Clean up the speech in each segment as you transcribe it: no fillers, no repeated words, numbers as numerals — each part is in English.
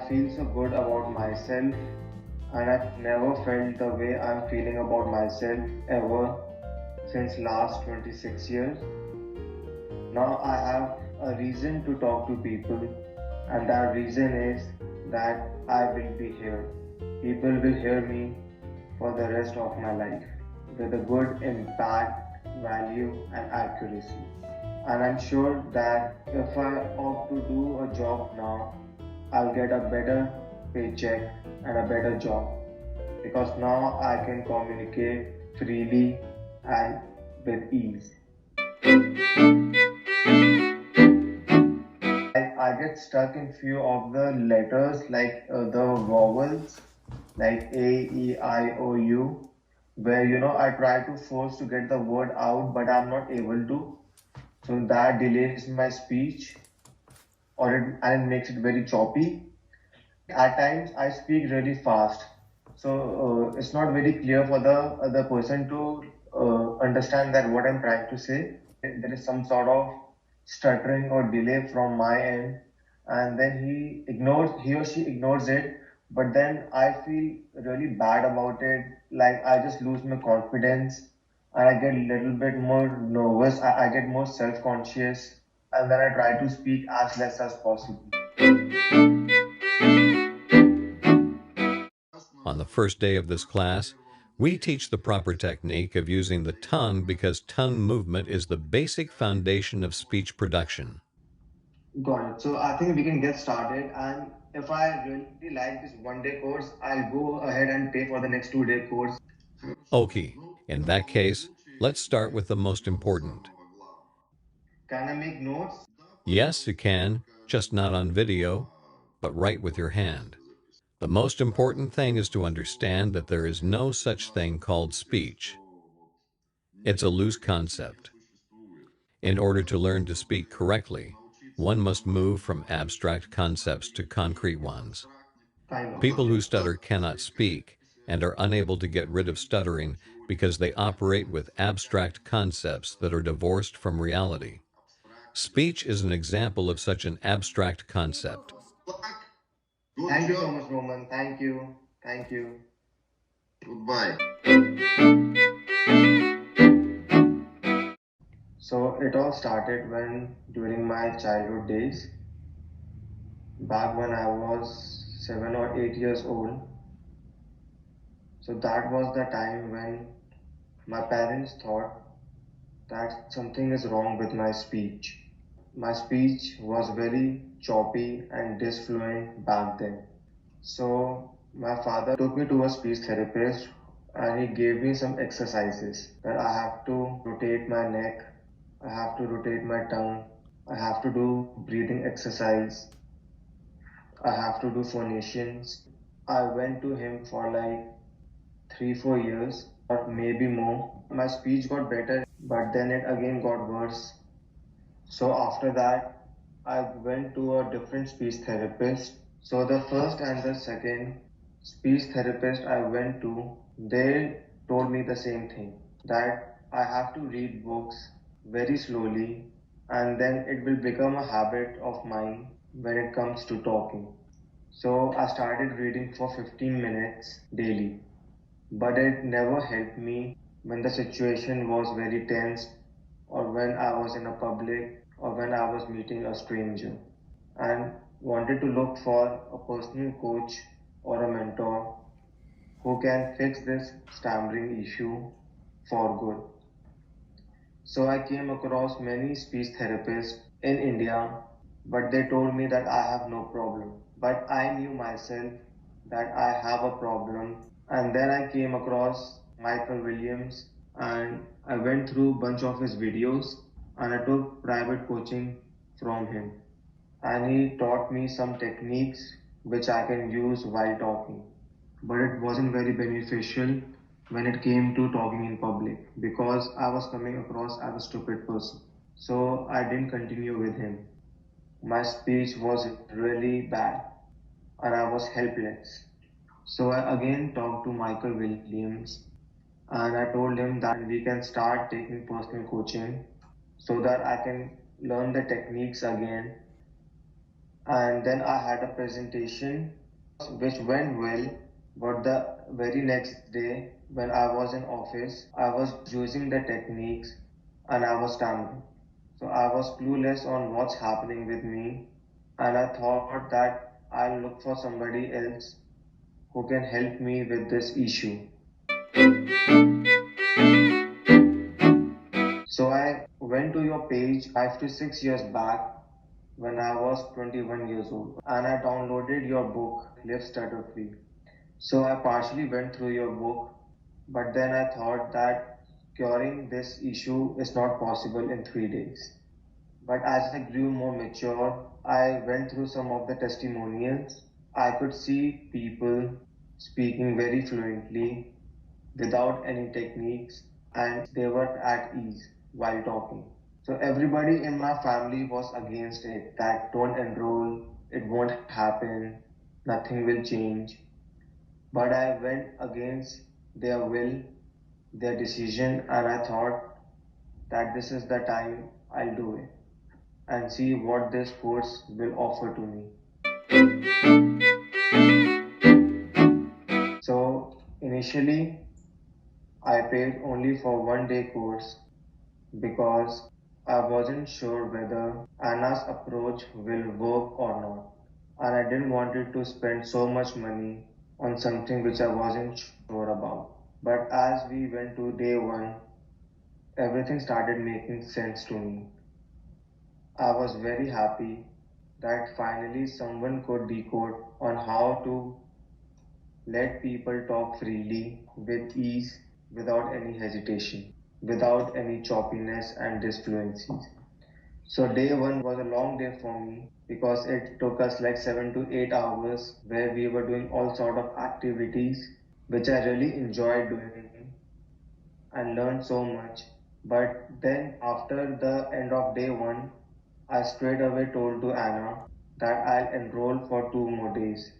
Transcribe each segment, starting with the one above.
feel so good about myself, and I've never felt the way I'm feeling about myself ever since last 26 years. Now I have a reason to talk to people, and that reason is that I will be here. People will hear me for the rest of my life with a good impact, value, and accuracy. And I'm sure that if I opt to do a job now, I'll get a better paycheck and a better job because now I can communicate freely and with ease. I get stuck in few of the letters like the vowels like A, E, I, O, U, where I try to force to get the word out, but I'm not able to. So that delays my speech, and it makes it very choppy. At times, I speak really fast, so it's not very clear for the other person to understand that what I'm trying to say. There is some sort of stuttering or delay from my end, and then he or she ignores it. But then I feel really bad about it. Like I just lose my confidence, and I get a little bit more nervous. I get more self-conscious, and then I try to speak as less as possible. On the first day of this class, we teach the proper technique of using the tongue because tongue movement is the basic foundation of speech production. Got it. So I think we can get started. And if I really like this 1 day course, I'll go ahead and pay for the next 2 day course. Okay, in that case, let's start with the most important. Can I make notes? Yes, you can, just not on video, but write with your hand. The most important thing is to understand that there is no such thing called speech. It's a loose concept. In order to learn to speak correctly, one must move from abstract concepts to concrete ones. Kind of. People who stutter cannot speak and are unable to get rid of stuttering because they operate with abstract concepts that are divorced from reality. Speech is an example of such an abstract concept. Thank you so much, Roman. Thank you. Thank you. Goodbye. So it all started when during my childhood days, back when I was 7 or 8 years old. So that was the time when my parents thought that something is wrong with my speech. My speech was very choppy and disfluent back then. So my father took me to a speech therapist and he gave me some exercises that I have to rotate my neck, I have to rotate my tongue, I have to do breathing exercise, I have to do phonations. I went to him for like 3 4 years or maybe more. My speech got better, but then it again got worse. So after that, I went to a different speech therapist. So the first and the second speech therapist I went to, they told me the same thing that I have to read books very slowly and then it will become a habit of mine when it comes to talking. So I started reading for 15 minutes daily, but it never helped me when the situation was very tense or when I was in a public or when I was meeting a stranger and wanted to look for a personal coach or a mentor who can fix this stammering issue for good. So I came across many speech therapists in India, but they told me that I have no problem. But I knew myself that I have a problem. And then I came across Michael Williams and I went through a bunch of his videos and I took private coaching from him. And he taught me some techniques which I can use while talking. But it wasn't very beneficial when it came to talking in public because I was coming across as a stupid person. So I didn't continue with him. My speech was really bad and I was helpless. So I again talked to Michael Williams and I told him that we can start taking personal coaching so that I can learn the techniques again And then I had a presentation which went well, but the very next day when I was in office, I was using the techniques and I was stammering. So I was clueless on what's happening with me, and I thought that I'll look for somebody else who can help me with this issue. So I went to your page 5 to 6 years back when I was 21 years old, and I downloaded your book, Live Stutter-Free. So I partially went through your book, but then I thought that curing this issue is not possible in 3 days. But as I grew more mature, I went through some of the testimonials. I could see people speaking very fluently without any techniques, and they were at ease while talking. So everybody in my family was against it, that don't enroll, it won't happen, nothing will change. But I went against their will, their decision, and I thought that this is the time I'll do it and see what this course will offer to me. So initially, I paid only for 1 day course because I wasn't sure whether Anna's approach will work or not. And I didn't want it to spend so much money on something which I wasn't sure about. But as we went to day one, everything started making sense to me. I was very happy that finally someone could decode on how to let people talk freely, with ease, without any hesitation, without any choppiness and disfluencies. So day one was a long day for me because it took us like 7 to 8 hours where we were doing all sort of activities which I really enjoyed doing and learned so much. But then after the end of day one, I straight away told to Anna that I'll enroll for 2 more days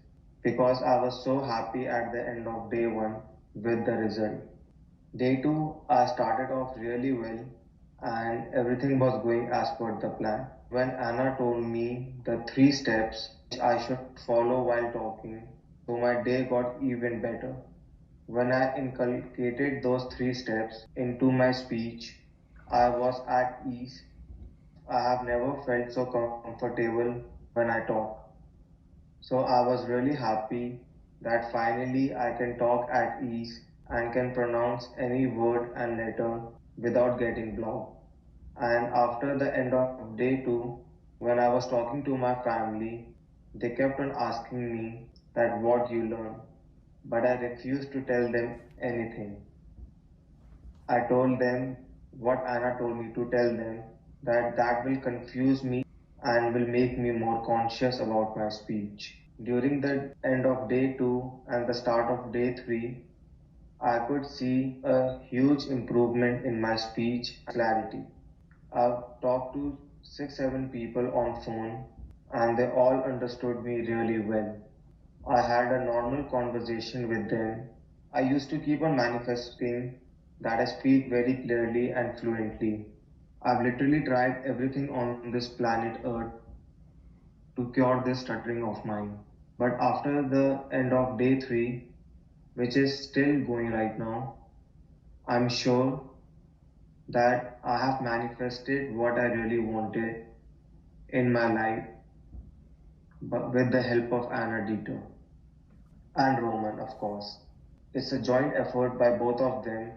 because I was so happy at the end of day one with the result. Day two, I started off really well and everything was going as per the plan. When Anna told me the 3 steps which I should follow while talking, so my day got even better. When I inculcated those 3 steps into my speech, I was at ease. I have never felt so comfortable when I talk. So I was really happy that finally I can talk at ease and can pronounce any word and letter without getting blocked. And after the end of day two, when I was talking to my family, they kept on asking me that what you learned, but I refused to tell them anything. I told them what Anna told me to tell them, that that will confuse me and will make me more conscious about my speech. During the end of day 2 and the start of day 3, I could see a huge improvement in my speech clarity. I've talked to 6 7 people on phone and they all understood me really well. I had a normal conversation with them. I used to keep on manifesting that I speak very clearly and fluently. I've literally tried everything on this planet Earth to cure this stuttering of mine. But after the end of day 3, which is still going right now, I'm sure that I have manifested what I really wanted in my life, but with the help of Anna Deeter and Roman, of course. It's a joint effort by both of them,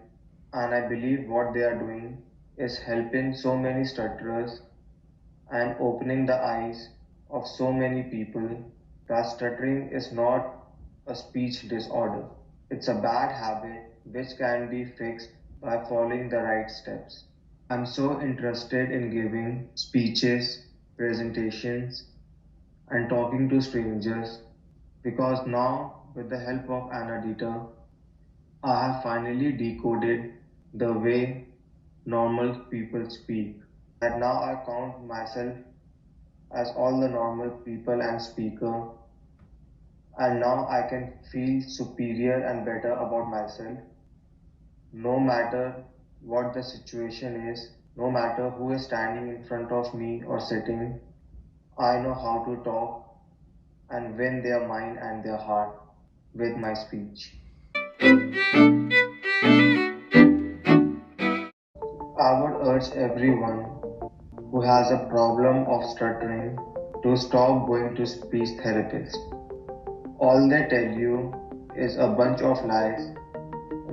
and I believe what they are doing is helping so many stutterers and opening the eyes of so many people that stuttering is not a speech disorder. It's a bad habit which can be fixed by following the right steps. I'm so interested in giving speeches, presentations, and talking to strangers because now, with the help of Anna Dieter, I have finally decoded the way normal people speak. That now I count myself as all the normal people and speaker, and now I can feel superior and better about myself, no matter what the situation is, no matter who is standing in front of me or sitting. I know how to talk and win their mind and their heart with my speech. I would urge everyone who has a problem of stuttering to stop going to speech therapists. All they tell you is a bunch of lies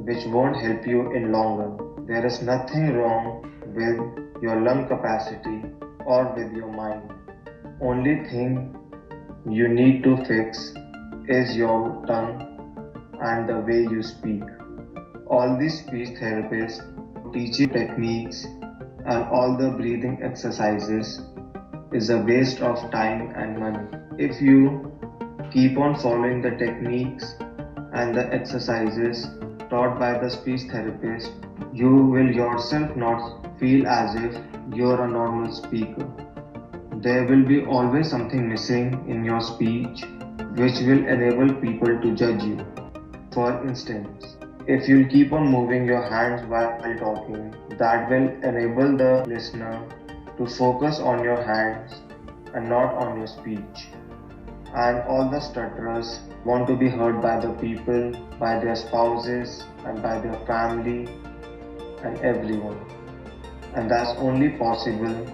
which won't help you in long run. There is nothing wrong with your lung capacity or with your mind. Only thing you need to fix is your tongue and the way you speak. All these speech therapists teach you techniques and all the breathing exercises is a waste of time and money. If you keep on following the techniques and the exercises taught by the speech therapist, you will yourself not feel as if you're a normal speaker. There will be always something missing in your speech which will enable people to judge you. For instance, if you keep on moving your hands while talking, that will enable the listener to focus on your hands and not on your speech. And all the stutterers want to be heard by the people, by their spouses, and by their family, and everyone. And that's only possible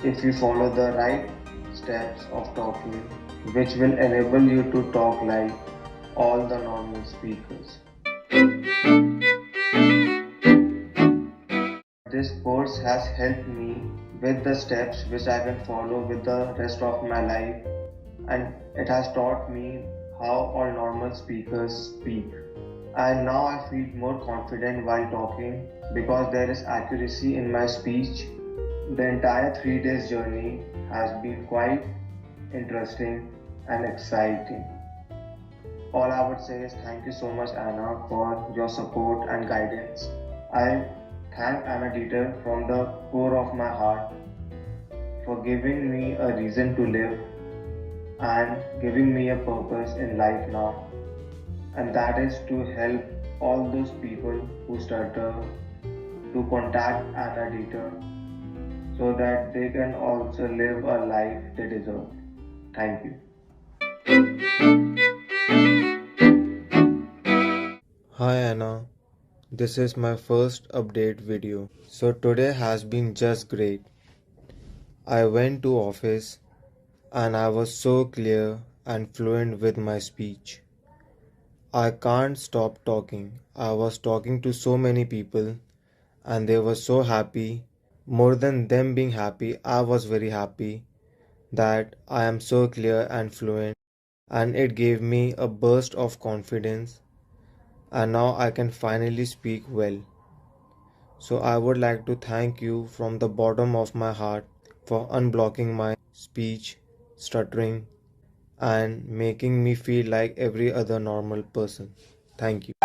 if you follow the right steps of talking, which will enable you to talk like all the normal speakers. This course has helped me with the steps which I can follow with the rest of my life, and it has taught me how all normal speakers speak. And now I feel more confident while talking because there is accuracy in my speech. The entire 3 days journey has been quite interesting and exciting. All I would say is thank you so much, Anna, for your support and guidance. I thank Anna Deeter from the core of my heart for giving me a reason to live and giving me a purpose in life now. And that is to help all those people who stutter to contact Anna Dieter so that they can also live a life they deserve. Thank you. Hi Anna, this is my first update video. So today has been just great. I went to office and I was so clear and fluent with my speech. I can't stop talking. I was talking to so many people and they were so happy. More than them being happy, I was very happy that I am so clear and fluent, and it gave me a burst of confidence, and now I can finally speak well. So I would like to thank you from the bottom of my heart for unblocking my speech, stuttering, and making me feel like every other normal person. Thank you.